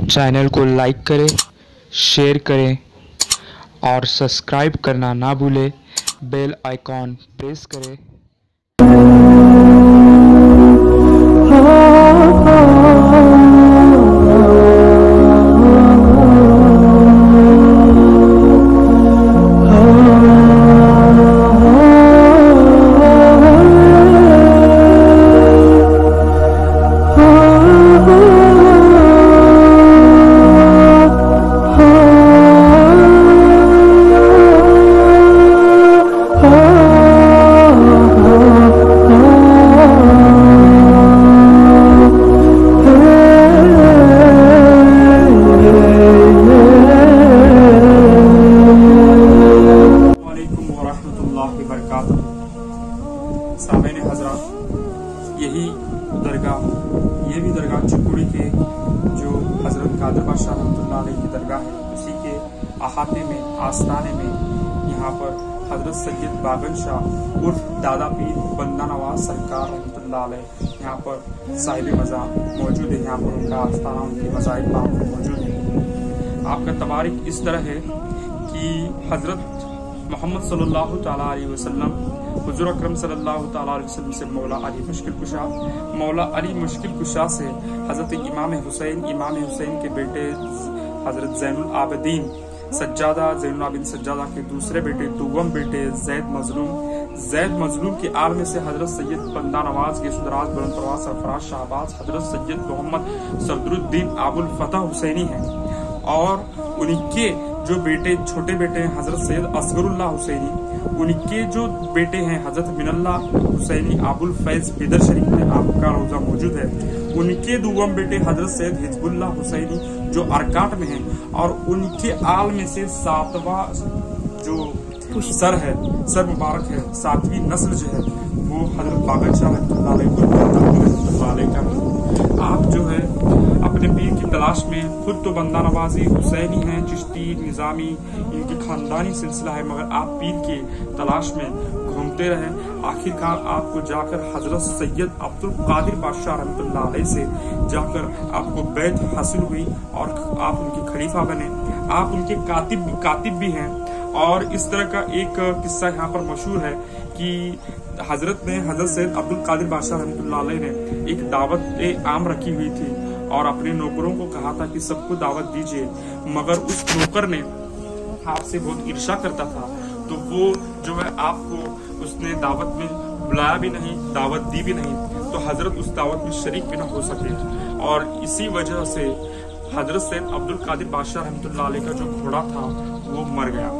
Channel को like करें, share करें और सब्सक्राइब करना ना भूलें। बेल आइकॉन प्रेस करें। सामईन हज़रात, ये भी दरगाह चिकुड़ी के जो हज़रत कादिर बादशाह रहमतुल्लाह अलैह की दरगाह है, उसी के अहाते में, आस्थाने में यहाँ पर हज़रत सैयद बागन शाह उर्फ दादा पीर बंदा नवाज सरकार रहमतुल्लाह अलैह यहाँ पर साहिब मज़ार मौजूद है। यहाँ पर उनका आस्थाना, उनकी मज़ाहिर वहाँ पर मौजूद है। आपका तबारिक इस तरह है कि हज़रत मोहम्मद सल्लल्लाहु तआला अलैहि वसल्लम हुजूर अकरम सल्लल्लाहु तआला अलैहि वसल्लम से मौला अली मुश्किल कुशा से हजरत इमाम हुसैन के बेटे हजरत ज़ैनुल आबिदीन सज्जादा के दूसरे बेटे दुगम बेटे जैद मजलूम के आलम से हजरत सैयद बंदा नवाज के सुदराज बुलंद परवाज सरफराज शाहबाज हजरत सैयद मोहम्मद सदरुद्दीन अबुल फतह हुसैनी हैं। और उनके जो बेटे छोटे बेटे हैं हजरत सैयद असगरुल्लाह हुसैनी, उनके जो बेटे हैं हजरत मिनल्लाह हुसैनी अबुल फैज बिदर शरीफ में आपका रोजा मौजूद है। उनके दुगम बेटे हजरत सैयद हिजबुल्लाह हुसैनी जो अरकाट में हैं, और उनके आल में से सातवां जो सर मुबारक है, सातवीं नस्ल जो है वो हजरत बागन शाह रहमतुल्लाह अलैह का। आप जो है अपने पीर की तलाश में खुद तो बंदा नवाजी हुसैनी हैं, चिश्ती निजामी इनकी खानदानी सिलसिला है, मगर आप पीर की तलाश में घूमते रहे। आखिरकार आपको जाकर हजरत सैयद अब्दुल कादिर बादशाह रहमतुल्लाह अलैह से जाकर आपको बैत हासिल हुई और आप उनके खलीफा बने। आप उनके कातिब भी हैं। और इस तरह का एक किस्सा यहाँ पर मशहूर है कि हजरत सैयद अब्दुल कादिर बादशाह रहमतुल्लाह अलैह ने एक दावत आम रखी हुई थी और अपने नौकरों को कहा था कि सबको दावत दीजिए, मगर उस नौकर ने आपसे बहुत ईर्ष्या करता था, तो वो जो है आपको उसने दावत में बुलाया भी नहीं, दावत दी भी नहीं, तो हजरत उस दावत में शरीक भी न हो सके। और इसी वजह से हजरत सैयद अब्दुल कादिर बादशाह रहमतुल्लाह अलैह का जो घोड़ा था वो मर गया।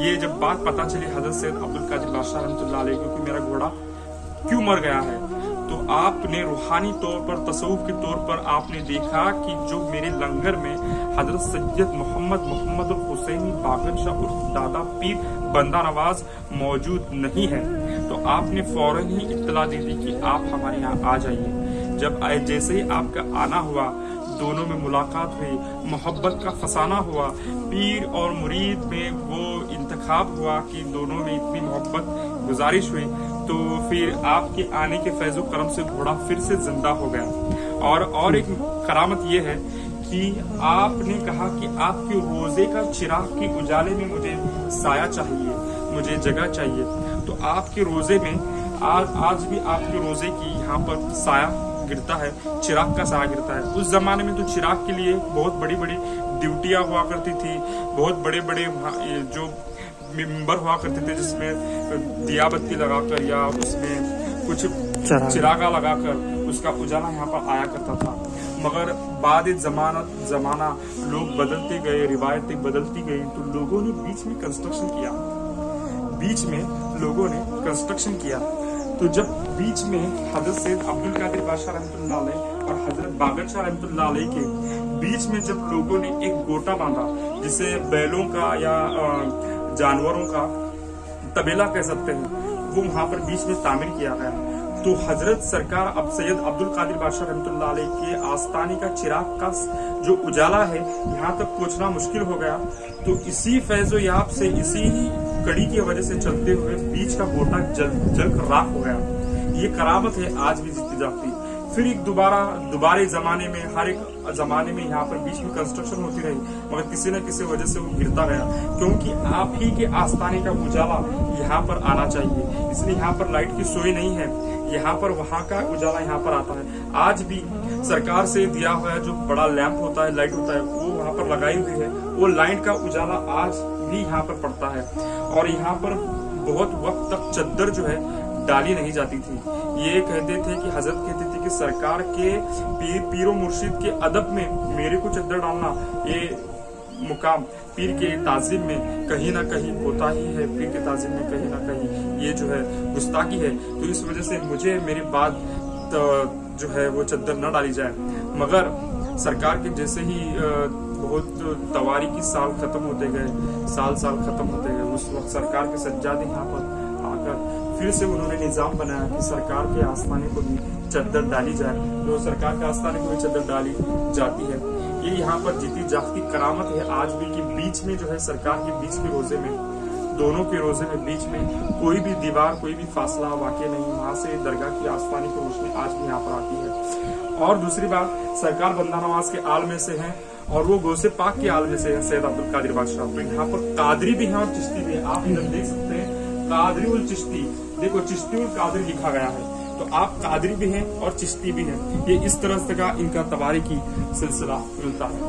ये जब बात पता चली हजरत सैयद अब्दुल कादिर बादशाह रहमतुल्लाह अलैह को कि मेरा घोड़ा क्यों मर गया है, तो आपने रूहानी तौर पर, तसव्वुफ के तौर पर आपने देखा कि जो मेरे लंगर में हजरत सैयद मोहम्मद हुसैनी बागन शाह उर्फ दादा पीर बंदा नवाज मौजूद नहीं है, तो आपने फौरन ही इत्तला दे दी कि आप हमारे यहाँ आ जाइए। जब जैसे ही आपका आना हुआ, दोनों में मुलाकात हुई, मोहब्बत का फसाना हुआ, पीर और मुरीद में वो इंतखाब हुआ कि दोनों में इतनी मोहब्बत गुजारिश हुई, तो फिर आपके आने के फैज़ो करम से घोड़ा फिर से जिंदा हो गया। और एक करामत ये है कि आपने कहा कि आपके रोजे का चिराग के उजाले में मुझे साया चाहिए, मुझे जगह चाहिए। तो आपके रोजे में आज भी आपके रोजे की यहाँ पर साया गिरता है, चिराग का साया गिरता है। उस जमाने में तो चिराग के लिए बहुत बड़ी बड़ी ड्यूटियां हुआ करती थी, बहुत बड़े बड़े जो मिंबर हुआ करते थे जिसमें दिया बत्ती लगाकर या उसमें कुछ चिरागा लगाकर उसका उजाला यहाँ पर आया करता था। मगर बाद जमाना लोग बदलते गए, रिवायतें बदलती गई, तो लोगों ने बीच में कंस्ट्रक्शन किया। तो जब बीच में हजरत सैयद अब्दुल कादिर बादशाह रहमतुल्लाह अलैह और हजरत बागन शाह रहमतुल्लाह अलैह के बीच में जब लोगों ने एक गोटा बांधा, जिसे बैलों का या जानवरों का तबेला कह सकते हैं, वो वहां पर बीच में तामीर किया गया। तो हजरत सरकार अब सैयद अब्दुल कादिर बादशाह रहमतुल्लाह अलैह के आस्थाने का चिराग का जो उजाला है यहाँ तक पहुंचना मुश्किल हो गया। तो इसी फैज़ो याब से, इसी कड़ी की वजह से चलते हुए बीच का गोटा जल कर राख हो गया। ये करामत है, आज भी जीती जाती। फिर एक दोबारे जमाने में हर एक जमाने में यहाँ पर बीच में कंस्ट्रक्शन होती रही, मगर किसी न किसी वजह से वो गिरता गया, क्योंकि आप ही के आस्थाने का उजाला यहाँ पर आना चाहिए। इसलिए यहाँ पर लाइट की सोई नहीं है, यहाँ पर वहाँ का उजाला यहाँ पर आता है। आज भी सरकार से दिया हुआ जो बड़ा लैंप होता है, लाइट होता है, वो वहाँ पर लगाई हुई है। वो लाइट का उजाला आज भी यहाँ पर पड़ता है। और यहाँ पर बहुत वक्त तक चद्दर जो है डाली नहीं जाती थी। ये कहते थे कि हजरत कहते थे कि सरकार के पीरो मुर्शिद के अदब में मेरे को चद्दर डालना, ये मुकाम पीर के ताजिम में कहीं ना कहीं होता ही है। पीर के ताजिम में कहीं ना कहीं ये जो है गुस्ताखी है। तो इस वजह से मुझे मेरी बात जो है वो चद्दर न डाली जाए। मगर सरकार के जैसे ही बहुत तवारीखी साल खत्म होते गए, साल खत्म होते गए, उस वक्त सरकार के सज्जादे यहाँ पर आकर फिर से उन्होंने निजाम बनाया कि सरकार के आस्थाने को भी चद्दर डाली जाए। तो सरकार के आस्थाने को भी चद्दर डाली जाती है। ये यहाँ पर जीती जागती करामत है आज भी, कि बीच में जो है सरकार के बीच के रोजे में, दोनों के रोजे में बीच में कोई भी दीवार, कोई भी फासला वाकई नहीं। वहां से दरगाह की आस्थाने की रोशनी आज भी यहाँ पर आती है। और दूसरी बात, सरकार बंदा नवाज के आल में से है और वो गौसे पाक के आल में से है, सैयद अब्दुल कादिर बादशाह। तो यहाँ पर कादरी भी है और चिश्ती भी है। आप इधर देख सकते हैं कादरी उल चिश्ती, देखो चिश्ती उल कादरी लिखा गया है। तो आप कादरी भी हैं और चिश्ती भी हैं। ये इस तरह से का इनका तवारीखी सिलसिला मिलता है।